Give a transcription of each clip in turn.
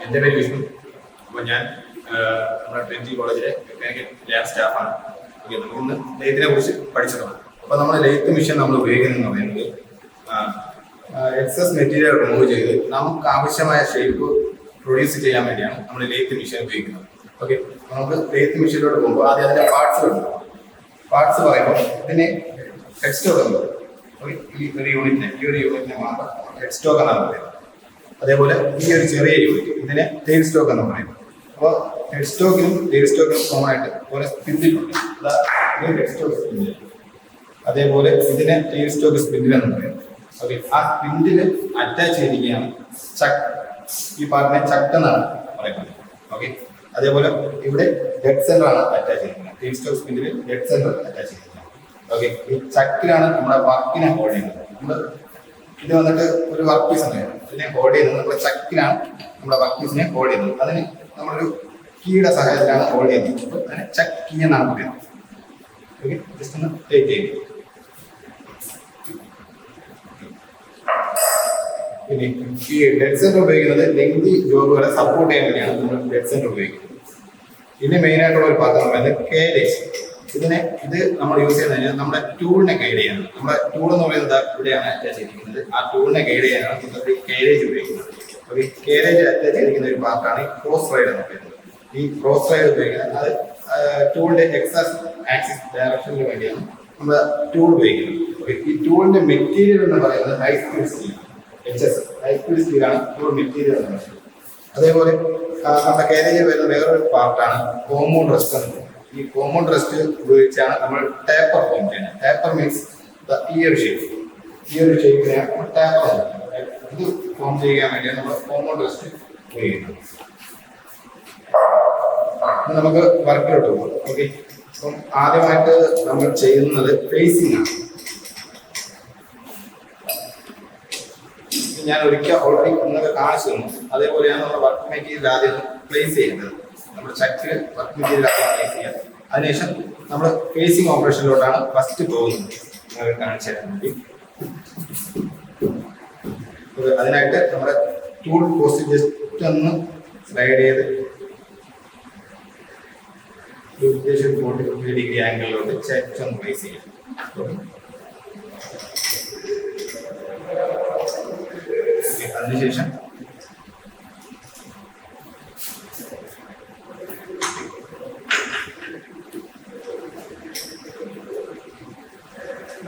എൻ്റെ പേര് വിഷ്ണു. അപ്പോൾ ഞാൻ നമ്മുടെ ട്രിനിറ്റി കോളേജിലെ മെക്കാനിക്കൽ ലാബ് സ്റ്റാഫാണ്. ഓക്കെ, നമുക്കിന്ന് ലെയ്ത്തിനെ കുറിച്ച് പഠിച്ചതാണ്. അപ്പോൾ നമ്മൾ ലെയ്ത്ത് മെഷീൻ നമ്മൾ ഉപയോഗിക്കുന്നതെന്ന് പറയുന്നത് എക്സസ് മെറ്റീരിയൽ റിമൂവ് ചെയ്ത് നമുക്ക് ആവശ്യമായ ഷേപ്പ് പ്രൊഡ്യൂസ് ചെയ്യാൻ വേണ്ടിയാണ് നമ്മൾ ലെയ്ത്ത് മെഷീൻ ഉപയോഗിക്കുന്നത്. ഓക്കെ, നമുക്ക് ലെയ്ത്ത് മെഷീനിലോട്ട് പോകുമ്പോൾ ആദ്യം അതിൻ്റെ പാർട്സ് പറയുമ്പോൾ ഇതിന് ഹെഡ് സ്റ്റോക്ക് എന്ന് പറയും. ഈ ഒരു യൂണിറ്റിനെ മാത്രം ഹെഡ് സ്റ്റോക്ക് എന്നാണ് പറയുന്നത്. അതേപോലെ ഈ ഒരു ചെറിയ യൂണിറ്റ് ഇതിനെ ടെയിൽ സ്റ്റോക്ക് എന്ന് പറയും. അപ്പോൾ ഹെഡ് സ്റ്റോക്കിനും ടെയിൽ സ്റ്റോക്കിനും കോമൺ ആയിട്ട് ഓരോ സ്പിൻഡിലുണ്ട്. ഹെഡ് സ്റ്റോക്ക് സ്പിൻഡിൽ, അതേപോലെ ഇതിനെ ടെയിൽ സ്റ്റോക്ക് സ്പിൻഡിൽ എന്ന് പറയും. ഓക്കെ, ആ സ്പിൻഡിൽ അറ്റാച്ച് ചെയ്തിരിക്കുകയാണ് ചക്ക്. ഈ പാർട്ടിനെ ചക്ക് എന്നാണ് പറയുന്നത്. ഓക്കെ, അതേപോലെ ഇവിടെ ഡെഡ് സെന്റർ ആണ് അറ്റാച്ച് ചെയ്തിരിക്കുന്നത്. Tailstock spindle dead centre attach ചെയ്തിരിക്കുന്നത്. ഓക്കെ, ഈ ചക്കിലാണ് നമ്മുടെ വർക്കിനെ ഹോൾഡ് ചെയ്യുന്നത്. നമ്മൾ ഇത് വന്നിട്ട് ഒരു വർക്ക് പീസ് തന്നെയാണ് ഇതിനെ ഹോൾഡ് ചെയ്യുന്നത്. നമ്മുടെ ചക്കിലാണ് നമ്മുടെ വർക്ക് പീസിനെ ഹോൾഡ് ചെയ്യുന്നത്. അതിന് നമ്മളൊരു കീയുടെ സഹായത്തിലാണ് ഹോൾഡ് ചെയ്യുന്നത്. അപ്പോൾ അതിനെ ചക്ക് കീ എന്നാണ് പറയുന്നത്. ഓക്കെ, ജസ്റ്റ് ഒന്ന് ടേക്ക് ചെയ്യും. പിന്നെ ഈ ഡെഡ് സെന്റർ ഉപയോഗിക്കുന്നത് ലെങ്തി ജോബുകളെ സപ്പോർട്ട് ചെയ്യാൻ വേണ്ടിയാണ് നമ്മൾ ഡെഡ് സെന്റർ ഉപയോഗിക്കുന്നത്. ഇതിന് മെയിൻ ആയിട്ടുള്ള ഒരു പാത്രം പറയുന്നത് കേരേജ്. ഇത് നമ്മൾ യൂസ് ചെയ്യുന്നതിന് നമ്മുടെ ടൂളിനെ ഗൈഡ് ചെയ്യാനാണ്. നമ്മുടെ ടൂൾ എന്ന് പറയുന്നത് ഇവിടെയാണ് അറ്റാച്ച് ചെയ്തിരിക്കുന്നത്. ആ ടൂളിനെ ഗൈഡ് ചെയ്യാനാണ് നമ്മൾ കേരേജ് ഉപയോഗിക്കുന്നത്. അപ്പോൾ ഈ കേരേജ് അറ്റാച്ച് ചെയ്തിരിക്കുന്ന ഒരു പാർട്ടാണ് ഈ ക്രോസ് റൈഡ് എന്ന് പറയുന്നത്. ഈ ക്രോസ് റൈഡ് ഉപയോഗിക്കുന്നത് അത് ടൂളിന്റെ എക്സസ് ആക്സിസ് ഡയറക്ഷന് വേണ്ടിയാണ് നമ്മൾ ടൂൾ ഉപയോഗിക്കുന്നത്. ഈ ടൂളിന്റെ മെറ്റീരിയൽ എന്ന് പറയുന്നത് high speed steel, high speed സ്റ്റീലാണ് ടൂൾ മെറ്റീരിയൽ എന്ന് പറയുന്നത്. അതേപോലെ നമ്മുടെ കേരേജിൽ വരുന്ന വേറൊരു പാർട്ടാണ് കോമ്പൗണ്ട് റെസ്റ്റ് എന്ന് പറയുന്നത്. ഈ കോമ്പൗണ്ട് റെസ്റ്റ് ഉപയോഗിച്ചാണ് നമ്മൾ ടേപ്പർ ഫോം ചെയ്യുന്നത്. ടേപ്പർ മീൻസ് ഈ ഒരു ഷേപ്പിനെയാണ് ടേപ്പർ. ഇത് ഫോം ചെയ്യാൻ വേണ്ടിയാണ് നമ്മൾ കോമ്പൗണ്ട് റെസ്റ്റ് ഉപയോഗിക്കുന്നത്. നമുക്ക് വർക്കിലോട്ട് പോകാം. ഓക്കെ, അപ്പം ആദ്യമായിട്ട് നമ്മൾ ചെയ്യുന്നത് ഫേസിംഗ് ആണ്. ഞാൻ ഒരിക്കൽ ഓൾറെഡി നിങ്ങൾക്ക് കാണിച്ചു തന്നു. അതേപോലെയാണ് നമ്മൾ വർക്ക് മെറ്റീരിയൽ ആദ്യം പ്ലേസ് ചെയ്യുന്നത്. നമ്മൾ ചക്ക് വർക്ക് മെറ്റീരിയൽ ആദ്യം പ്ലേസ് ചെയ്യുക. അതിനുശേഷം നമ്മൾ ഫേസിംഗ് ഓപ്പറേഷനിലോട്ടാണ് ഫസ്റ്റ് പോകുന്നത്. നിങ്ങൾക്ക് കാണിച്ചു തരാൻ വേണ്ടി അതിനായിട്ട് നമ്മുടെ ടൂൾ പോസ്റ്റ് ജസ്റ്റ് ഒന്ന് സ്ലൈഡ് ചെയ്ത് 45 ഡിഗ്രി ആംഗിളിലോട്ട് ചക്ക് ഒന്ന് പ്ലേസ് ചെയ്യാം.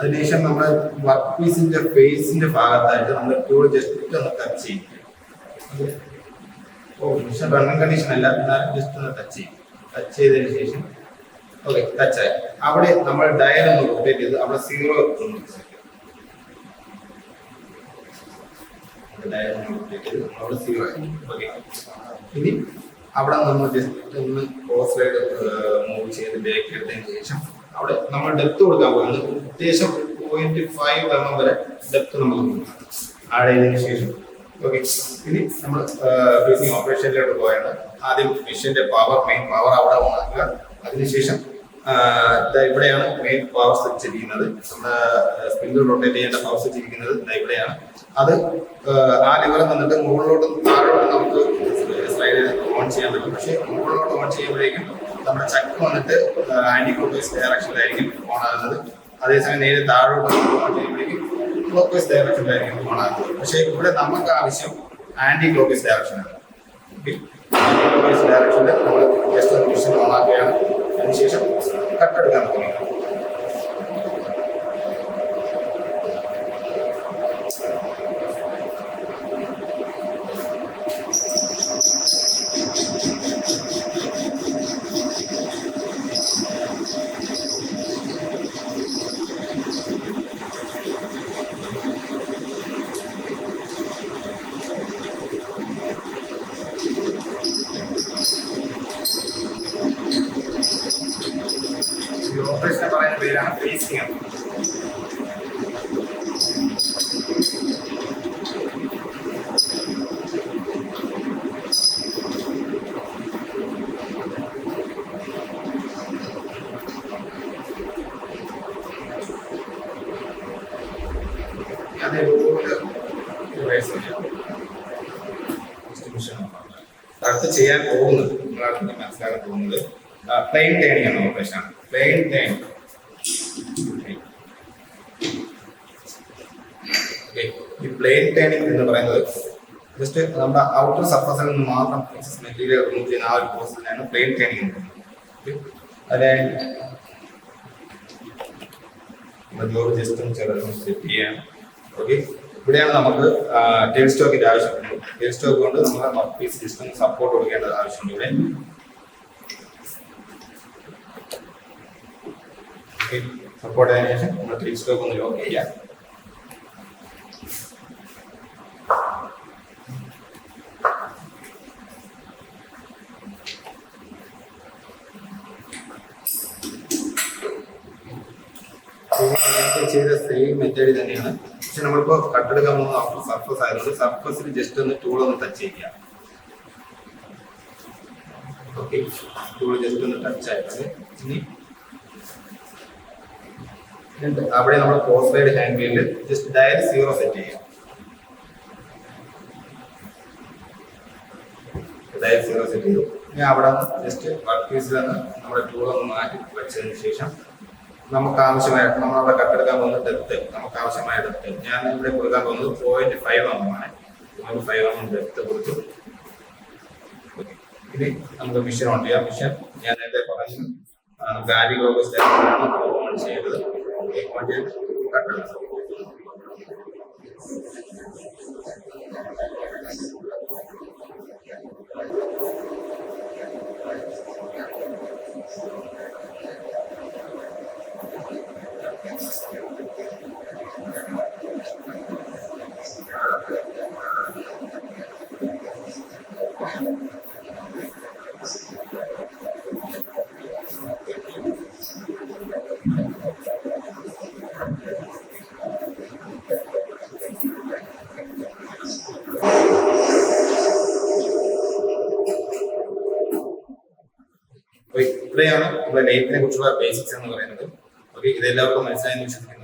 അതിനുശേഷം നമ്മുടെ വർക്ക് പീസിന്റെ ഫേസിന്റെ ഭാഗത്തായിട്ട് നമ്മൾ ടൂൾ ജസ്റ്റ് ഒന്ന് ടച്ച് ചെയ്യും. റണ്ണിങ് കണ്ടീഷൻ അല്ല, എന്നാലും ജസ്റ്റ് ഒന്ന് ടച്ച് ചെയ്യും. ടച്ച് ചെയ്തതിന് ശേഷം ഓക്കെ, ടച്ചായി. അവിടെ നമ്മൾ ഡയൽ ഒന്ന് റൊട്ടേറ്റ് ചെയ്ത് അവിടെ 0 ഇനി അവിടെ നമ്മൾ ജസ്റ്റ് ഒന്ന് ക്രോസ് റൈഡ് മൂവ് ചെയ്ത് ബാക്ക് എടുത്തതിന് ശേഷം അവിടെ നമ്മൾ ഡെപ്ത് കൊടുക്കാൻ പോകുന്നത് അത്യാവശ്യം 0.5 mm വരെ ഡെപ്ത് നമ്മൾ ആഡ് ചെയ്തതിനു ശേഷം ഓക്കെ, ഇനി നമ്മൾ ഫേസിംഗ് ഓപ്പറേഷനിലോട്ട് പോയാണ്. ആദ്യം മെഷീന്റെ മെയിൻ പവർ അവിടെ ഓണാക്കുക. അതിനുശേഷം ഇവിടെയാണ് മെയിൻ പവർ സ്വിച്ച് ഇരിക്കുന്നത്. നമ്മുടെ സ്പിൻഡിൽ റൊട്ടേറ്റ് ചെയ്യേണ്ട പവർ സ്വിച്ച് ഇരിക്കുന്നത് ഇവിടെയാണ്. അത് ആ ലിവർ വന്നിട്ട് മുകളിലോട്ടും താഴോട്ടും നമുക്ക് സ്ലൈഡ് ചെയ്ത് ഓൺ ചെയ്യാൻ പറ്റും. പക്ഷേ മുകളിലോട്ട് ഓൺ ചെയ്യുമ്പോഴേക്കും നമ്മുടെ ചക്ക് വന്നിട്ട് ആന്റി ക്ലോക്ക് വൈസ് ഡയറക്ഷനിലായിരിക്കും ഓൺ ആകുന്നത്. അതേസമയം നേരെ താഴോട്ട് ഓൺ ചെയ്യുമ്പോഴേക്കും ക്ലോക്ക് വൈസ് ഡയറക്ഷനിലായിരിക്കും ഓൺ ആകുന്നത്. പക്ഷേ ഇവിടെ നമുക്ക് ആവശ്യം ആന്റി ക്ലോക്ക് വൈസ് ഡയറക്ഷനാണ്. ആന്റി ക്ലോക്ക് വൈസ് ഡയറക്ഷനിൽ നമ്മൾ ജസ്റ്റ് മെഷീൻ ഓൺ ആക്കുകയാണ്. അതിനുശേഷം കട്ടെടുക്കാൻ തുടങ്ങി. ഓപ്പറേഷനെ പറയുന്ന പേരാണ് ഫേസിംഗ്. അതേപോലെ ഡിസ്ട്രിബ്യൂഷൻ അടുത്ത് ചെയ്യാൻ പോകുന്നത് നിങ്ങളടുത്ത് മനസ്സിലാക്കാൻ പോകുന്നത് പ്ലെയിൻ ടേണിംഗ് എന്ന ഓപ്പറേഷൻ ആണ്. Plain turning. ഈ പ്ലെയിൻ ടേണിംഗ് എന്ന് പറയുന്നത് ജസ്റ്റ് നമ്മുടെ ഔട്ടർ സർഫസിൽ നിന്ന് മാത്രം മെറ്റീരിയൽ റിമൂവ് ചെയ്യുന്ന ആ ഒരു പ്രോസസ്സിനാണ് പ്ലെയിൻ ടേണിംഗ് എന്ന് പറയുന്നത്. അതായത് ജോബ് ജസ്റ്റ് ഒന്ന് ചെറുതൊന്ന് സെറ്റ് ചെയ്യാം. ഓക്കെ, ഇവിടെയാണ് നമുക്ക് ടെയിൽ സ്റ്റോക്കിന്റെ ആവശ്യമുണ്ട്. ടെയിൽ സ്റ്റോക്ക് കൊണ്ട് നമ്മൾ വർക്ക് പീസ് ജസ്റ്റ് ഒന്ന് സപ്പോർട്ട് കൊടുക്കേണ്ട ആവശ്യമുണ്ട് ഇവിടെ. സപ്പോർട്ട് ആയതിനു ശേഷം നമ്മൾ ടെയിൽ സ്റ്റോക്ക് ഒന്ന് ലോക്ക് ചെയ്യാം. ചെയ്ത സെയിം മെത്തേഡ് തന്നെയാണ്. പക്ഷെ നമ്മളിപ്പോ കട്ടെടുക്കാൻ പോകുന്ന ഔട്ടർ സർഫസ് ആയതുകൊണ്ട് സർഫസിൽ ജസ്റ്റ് ഒന്ന് ടൂൾ ഒന്ന് ടച്ച് ചെയ്യാം. ഓക്കെ, ടൂൾ ജസ്റ്റ് ഒന്ന് ടച്ച് ആയിട്ടുണ്ട്. ഇനി അവിടെ നമ്മൾ ക്രോസ് സൈഡ് ഹാൻഡിലിൽ ജസ്റ്റ് ഡയൽ 0 സെറ്റ് ചെയ്യാം. ഡയൽ 0 സെറ്റ് ചെയ്തു. ഇനി അവിടെ ജസ്റ്റ് വർക്ക് പീസിൽ നിന്ന് നമ്മുടെ ടൂൾ ഒന്ന് മാറ്റി വെച്ചതിന് ശേഷം നമുക്ക് ആവശ്യമായ നമ്മളവിടെ കട്ടെടുക്കാൻ പോകുന്ന ഡെപ്ത്, നമുക്ക് ആവശ്യമായ ഡെപ്ത് ഞാൻ ഇവിടെ കൊടുക്കാൻ പോകുന്നത് 0.5 mm ആണ്. 0.5 mm ഡെപ്ത് കൊടുത്തു. ഇനി നമുക്ക് മെഷീൻ ഓൺ ചെയ്യാം. മെഷീൻ ഞാൻ നേരത്തെ പറഞ്ഞു നമുക്ക് ആന്റി ഗ്ലോബൽ സ്റ്റാൻഡാണ് ഓൺ ചെയ്തത്. ഓൺ ചെയ്ത് കട്ടെടുക്കാം. ഇവിടെയാണ് നമ്മുടെ ലേത്തിനെ കുറിച്ചുള്ള ബേസിക്സ് എന്ന് പറയുന്നത്. ഓക്കെ, ഇതെല്ലാവർക്കും മനസ്സിലായെന്ന് വിശ്വസിക്കുന്നു.